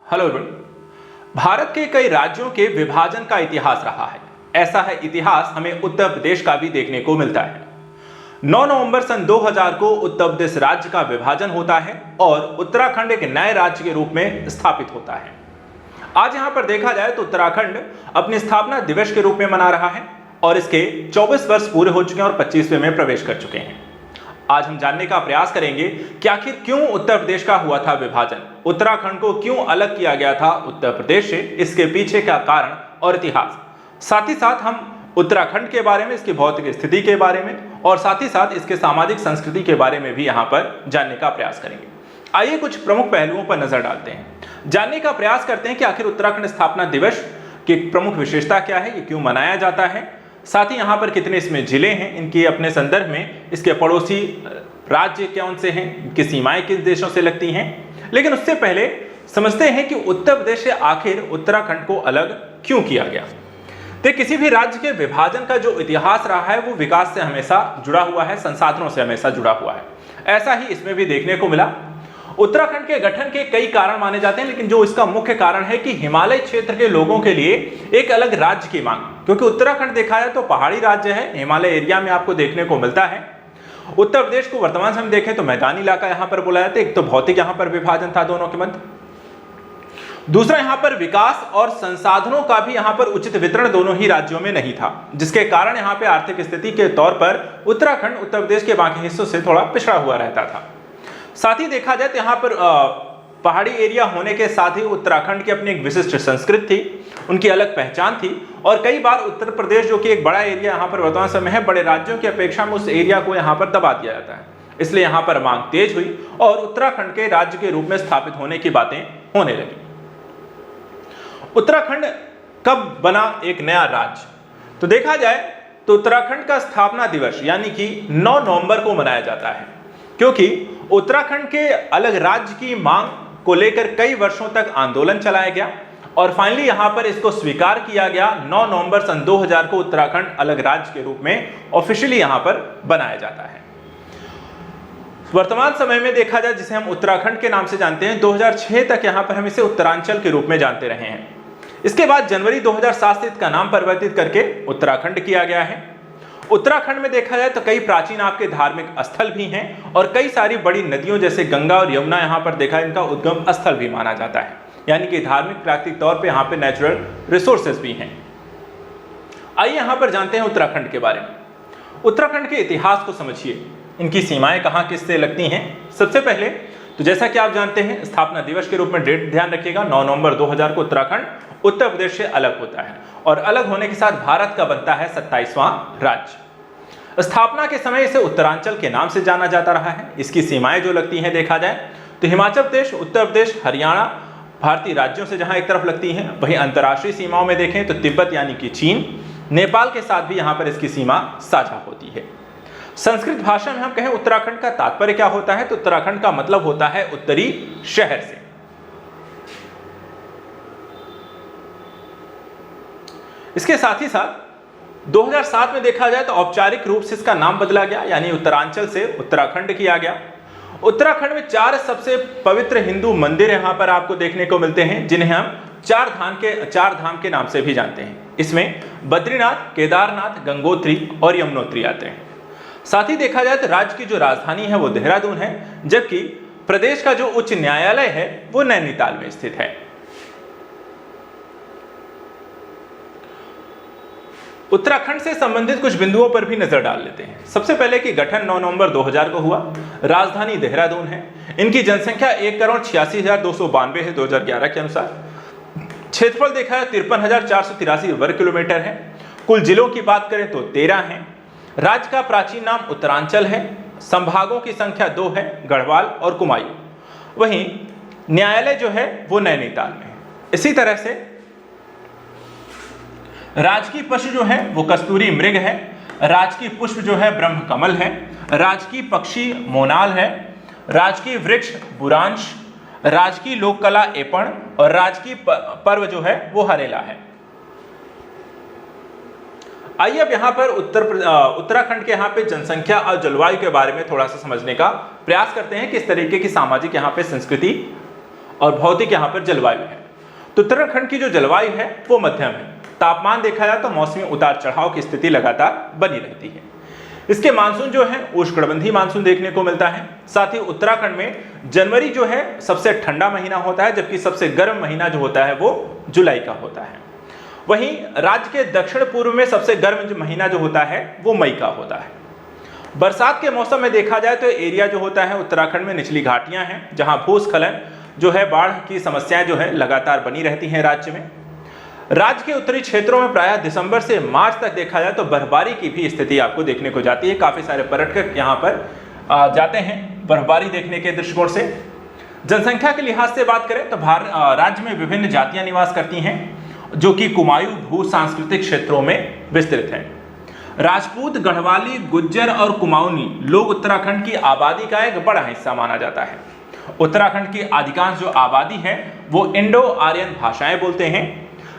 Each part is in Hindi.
Hello everyone. भारत के कई राज्यों के विभाजन का इतिहास रहा है। ऐसा है इतिहास हमें उत्तर प्रदेश का भी देखने को मिलता है। 9 नवंबर सन 2000 को उत्तर प्रदेश राज्य का विभाजन होता है और उत्तराखंड एक नए राज्य के रूप में स्थापित होता है। आज यहां पर देखा जाए तो उत्तराखंड अपनी स्थापना दिवस के रूप में मना रहा है और इसके 24 वर्ष पूरे हो चुके हैं और 25वें में प्रवेश कर चुके हैं। आज हम जानने का प्रयास करेंगे कि आखिर क्यों उत्तर प्रदेश का हुआ था विभाजन, उत्तराखंड को क्यों अलग किया गया था उत्तर प्रदेश से, इसके पीछे का कारण और इतिहास। साथ ही साथ हम उत्तराखंड के बारे में, इसकी भौतिक स्थिति के बारे में और साथ ही साथ इसके सामाजिक संस्कृति के बारे में भी यहाँ पर जानने का प्रयास करेंगे। आइए कुछ प्रमुख पहलुओं पर नजर डालते हैं, जानने का प्रयास करते हैं कि आखिर उत्तराखंड स्थापना दिवस की प्रमुख विशेषता क्या है, ये क्यों मनाया जाता है, साथ ही यहाँ पर कितने इसमें जिले हैं, इनके अपने संदर्भ में इसके पड़ोसी राज्य कौन से हैं, इनकी सीमाएं किस देशों से लगती हैं। लेकिन उससे पहले समझते हैं कि उत्तर प्रदेश से आखिर उत्तराखंड को अलग क्यों किया गया। तो किसी भी राज्य के विभाजन का जो इतिहास रहा है वो विकास से हमेशा जुड़ा हुआ है, संसाधनों से हमेशा जुड़ा हुआ है। ऐसा ही इसमें भी देखने को मिला। उत्तराखंड के गठन के कई कारण माने जाते हैं, लेकिन जो इसका मुख्य कारण है कि हिमालय क्षेत्र के लोगों के लिए एक अलग राज्य की मांग, क्योंकि उत्तराखंड देखा जाए तो पहाड़ी राज्य है, हिमालय एरिया में आपको देखने को मिलता है। उत्तर प्रदेश को वर्तमान समय देखें तो मैदानी इलाका यहां पर बोला जाता है। एक तो भौतिक यहां पर विभाजन था दोनों के मध्य, दूसरा यहां पर विकास और संसाधनों का भी यहां पर उचित वितरण दोनों ही राज्यों में नहीं था, जिसके कारण यहां पे आर्थिक स्थिति के तौर पर उत्तराखंड उत्तर प्रदेश के बाकी हिस्सों से थोड़ा पिछड़ा हुआ रहता था। साथ ही देखा जाए तो यहाँ पर पहाड़ी एरिया होने के साथ ही उत्तराखंड की अपनी एक विशिष्ट संस्कृति थी, उनकी अलग पहचान थी और कई बार उत्तर प्रदेश जो कि एक बड़ा एरिया यहाँ पर वर्तमान समय है, बड़े राज्यों की अपेक्षा में उस एरिया को यहाँ पर दबा दिया जाता है। इसलिए यहाँ पर मांग तेज हुई और उत्तराखंड के राज्य के रूप में स्थापित होने की बातें होने लगी। उत्तराखंड कब बना एक नया राज्य, तो देखा जाए तो उत्तराखंड का स्थापना दिवस यानी कि 9 नवंबर को मनाया जाता है, क्योंकि उत्तराखंड के अलग राज्य की मांग को लेकर कई वर्षों तक आंदोलन चलाया गया और फाइनली यहां पर इसको स्वीकार किया गया। 9 नवंबर सन 2000 को उत्तराखंड अलग राज्य के रूप में ऑफिशियली यहां पर बनाया जाता है। वर्तमान समय में देखा जाए जिसे हम उत्तराखंड के नाम से जानते हैं, 2006 तक यहां पर हम इसे उत्तरांचल के रूप में जानते रहे हैं। इसके बाद जनवरी 2007 से इसका नाम परिवर्तित करके उत्तराखंड किया गया है। उत्तराखंड में देखा जाए तो कई प्राचीन आपके धार्मिक स्थल भी हैं और कई सारी बड़ी नदियों जैसे गंगा और यमुना यहाँ पर देखा इनका उद्गम स्थल भी माना जाता है, यानी कि धार्मिक प्राकृतिक तौर पे यहाँ पे नेचुरल रिसोर्सेज भी हैं। आइए यहाँ पर जानते हैं उत्तराखंड के बारे में। उत्तराखंड के इतिहास को समझिए, इनकी सीमाएं कहाँ किससे लगती हैं। सबसे पहले तो जैसा कि आप जानते हैं, स्थापना दिवस के रूप में डेट ध्यान रखिएगा, 9 नवंबर 2000 को उत्तराखंड उत्तर प्रदेश से अलग होता है और अलग होने के साथ भारत का बनता है 27वां राज्य। स्थापना के समय इसे उत्तरांचल के नाम से जाना जाता रहा है। इसकी सीमाएं जो लगती हैं देखा जाए तो हिमाचल प्रदेश, उत्तर प्रदेश, हरियाणा भारतीय राज्यों से जहां एक तरफ लगती हैं, वहीं अंतर्राष्ट्रीय सीमाओं में देखें तो तिब्बत यानी कि चीन, नेपाल के साथ भी यहां पर इसकी सीमा साझा होती है। संस्कृत भाषा में हम कहें उत्तराखंड का तात्पर्य क्या होता है, तो उत्तराखंड का मतलब होता है उत्तरी शहर से। इसके साथ ही साथ 2007 में देखा जाए तो औपचारिक रूप से इसका नाम बदला गया, यानी उत्तरांचल से उत्तराखंड किया गया। उत्तराखंड में 4 सबसे पवित्र हिंदू मंदिर यहां पर आपको देखने को मिलते हैं, जिन्हें हम चार धाम के नाम से भी जानते हैं। इसमें बद्रीनाथ, केदारनाथ, गंगोत्री और यमुनोत्री आते हैं। साथ ही देखा जाए तो राज्य की जो राजधानी है वो देहरादून है, जबकि प्रदेश का जो उच्च न्यायालय है वो नैनीताल में स्थित है। उत्तराखंड से संबंधित कुछ बिंदुओं पर भी नजर डाल लेते हैं। सबसे पहले कि गठन 9 नवंबर 2000 को हुआ, राजधानी देहरादून है, इनकी जनसंख्या 1,86,292 है 2011 के अनुसार। क्षेत्रफल देखा है 53,483 वर्ग किलोमीटर है। कुल जिलों की बात करें तो 13 हैं। राज्य का प्राचीन नाम उत्तरांचल है। संभागों की संख्या 2 है, गढ़वाल और कुमायूं। वहीं न्यायालय जो है वो नैनीताल में है। इसी तरह से राजकीय पशु जो है वो कस्तूरी मृग है, राजकीय पुष्प जो है ब्रह्म कमल है, राजकीय पक्षी मोनाल है, राजकीय वृक्ष बुरांश, राजकीय लोक कला एपण और राजकीय पर्व जो है वो हरेला है। आइए अब यहाँ पर उत्तराखंड के यहाँ पे जनसंख्या और जलवायु के बारे में थोड़ा सा समझने का प्रयास करते हैं, किस तरीके की सामाजिक यहाँ पे संस्कृति और भौतिक यहाँ पर जलवायु है। तो उत्तराखंड की जो जलवायु है वो मध्यम है। तापमान देखा जाए तो मौसमी उतार चढ़ाव की स्थिति लगातार बनी रहती है। इसके मानसून जो है उष्णकटिबंधीय मानसून देखने को मिलता है। साथ ही उत्तराखंड में जनवरी जो है सबसे ठंडा महीना होता है, जबकि सबसे गर्म महीना जो होता है वो जुलाई का होता है। वहीं राज्य के दक्षिण पूर्व में सबसे गर्म जो महीना जो होता है वो मई का होता है। बरसात के मौसम में देखा जाए तो एरिया जो होता है उत्तराखंड में निचली घाटियां हैं, जहां भूस्खलन जो है, बाढ़ की समस्याएं जो है लगातार बनी रहती हैं राज्य में। राज्य के उत्तरी क्षेत्रों में प्रायः दिसंबर से मार्च तक देखा जाए तो बर्फबारी की भी स्थिति आपको देखने को जाती है। काफी सारे पर्यटक यहाँ पर जाते हैं बर्फबारी देखने के दृष्टिकोण से। जनसंख्या के लिहाज से बात करें तो राज्य में विभिन्न जातियां निवास करती हैं, जो कि कुमायूं भू सांस्कृतिक क्षेत्रों में विस्तृत है। राजपूत, गढ़वाली, गुज्जर और कुमाऊनी लोग उत्तराखंड की आबादी का एक बड़ा हिस्सा माना जाता है। उत्तराखंड की अधिकांश जो आबादी है वो इंडो आर्यन भाषाएं बोलते हैं।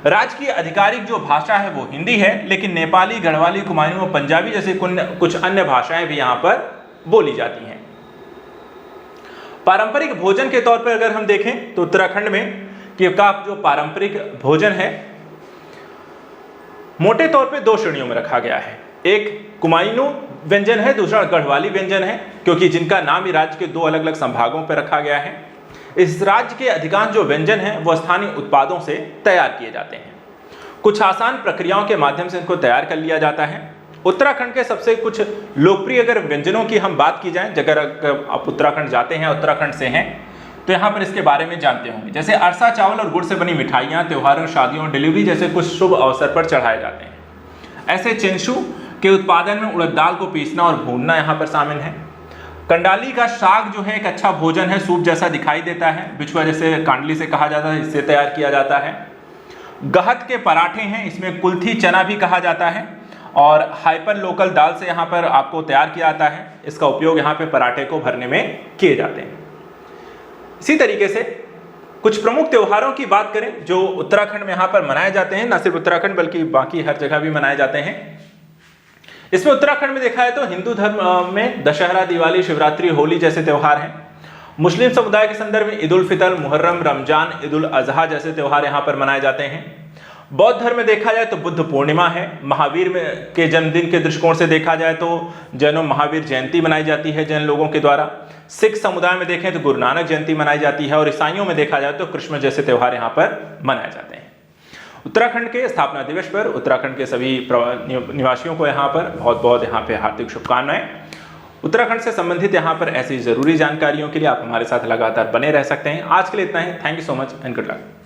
राज्य की आधिकारिक जो भाषा है वो हिंदी है, लेकिन नेपाली, गढ़वाली, कुमाऊनी और पंजाबी जैसे कुछ अन्य भाषाएं भी यहाँ पर बोली जाती हैं। पारंपरिक भोजन के तौर पर अगर हम देखें तो उत्तराखंड में का जो पारंपरिक भोजन है मोटे तौर पे 2 श्रेणियों में रखा गया है। एक कुमायूं व्यंजन है, दूसरा गढ़वाली व्यंजन है, क्योंकि जिनका नाम ही राज्य के 2 अलग अलग संभागों पर रखा गया है। इस राज्य के अधिकांश जो व्यंजन हैं वो स्थानीय उत्पादों से तैयार किए जाते हैं। कुछ आसान प्रक्रियाओं के माध्यम से इनको तैयार कर लिया जाता है। उत्तराखंड के सबसे कुछ लोकप्रिय अगर व्यंजनों की हम बात की जाए, अगर आप उत्तराखंड जाते हैं, उत्तराखंड से हैं, तो यहाँ पर इसके बारे में जानते होंगे। जैसे अरसा चावल और गुड़ से बनी मिठाइयाँ त्योहारों, शादियों, डिलीवरी जैसे कुछ शुभ अवसर पर चढ़ाए जाते हैं। ऐसे चिंशु के उत्पादन में उड़द दाल को पीसना और भूनना यहाँ पर शामिल है। कंडाली का साग जो है एक अच्छा भोजन है, सूप जैसा दिखाई देता है, बिछुआ जैसे कांडली से कहा जाता है, इससे तैयार किया जाता है। गहत के पराठे हैं, इसमें कुल्थी चना भी कहा जाता है, और हाइपर लोकल दाल से यहाँ पर आपको तैयार किया जाता है। इसका उपयोग यहाँ पे पराठे को भरने में किए जाते हैं। इसी तरीके से कुछ प्रमुख त्योहारों की बात करें जो उत्तराखंड में यहाँ पर मनाए जाते हैं, न सिर्फ उत्तराखंड बल्कि बाकी हर जगह भी मनाए जाते हैं। इसमें उत्तराखंड में देखा है तो हिंदू धर्म में दशहरा, दिवाली, शिवरात्रि, होली जैसे त्योहार हैं। मुस्लिम समुदाय के संदर्भ में ईद उल फितर, मुहर्रम, रमजान, ईद उल अजहा जैसे त्योहार यहाँ पर मनाए जाते हैं। बौद्ध धर्म में देखा जाए तो बुद्ध पूर्णिमा है। महावीर के जन्मदिन के दृष्टिकोण से देखा जाए तो जैनों महावीर जयंती मनाई जाती है जैन लोगों के द्वारा। सिख समुदाय में देखें तो गुरु नानक जयंती मनाई जाती है, और ईसाइयों में देखा जाए तो क्रिसमस जैसे त्यौहार यहाँ पर मनाए जाते हैं। उत्तराखंड के स्थापना दिवस पर उत्तराखंड के सभी निवासियों को यहाँ पर बहुत बहुत यहाँ पे हार्दिक शुभकामनाएं। उत्तराखंड से संबंधित यहाँ पर ऐसी जरूरी जानकारियों के लिए आप हमारे साथ लगातार बने रह सकते हैं। आज के लिए इतना ही। Thank you so much and good luck.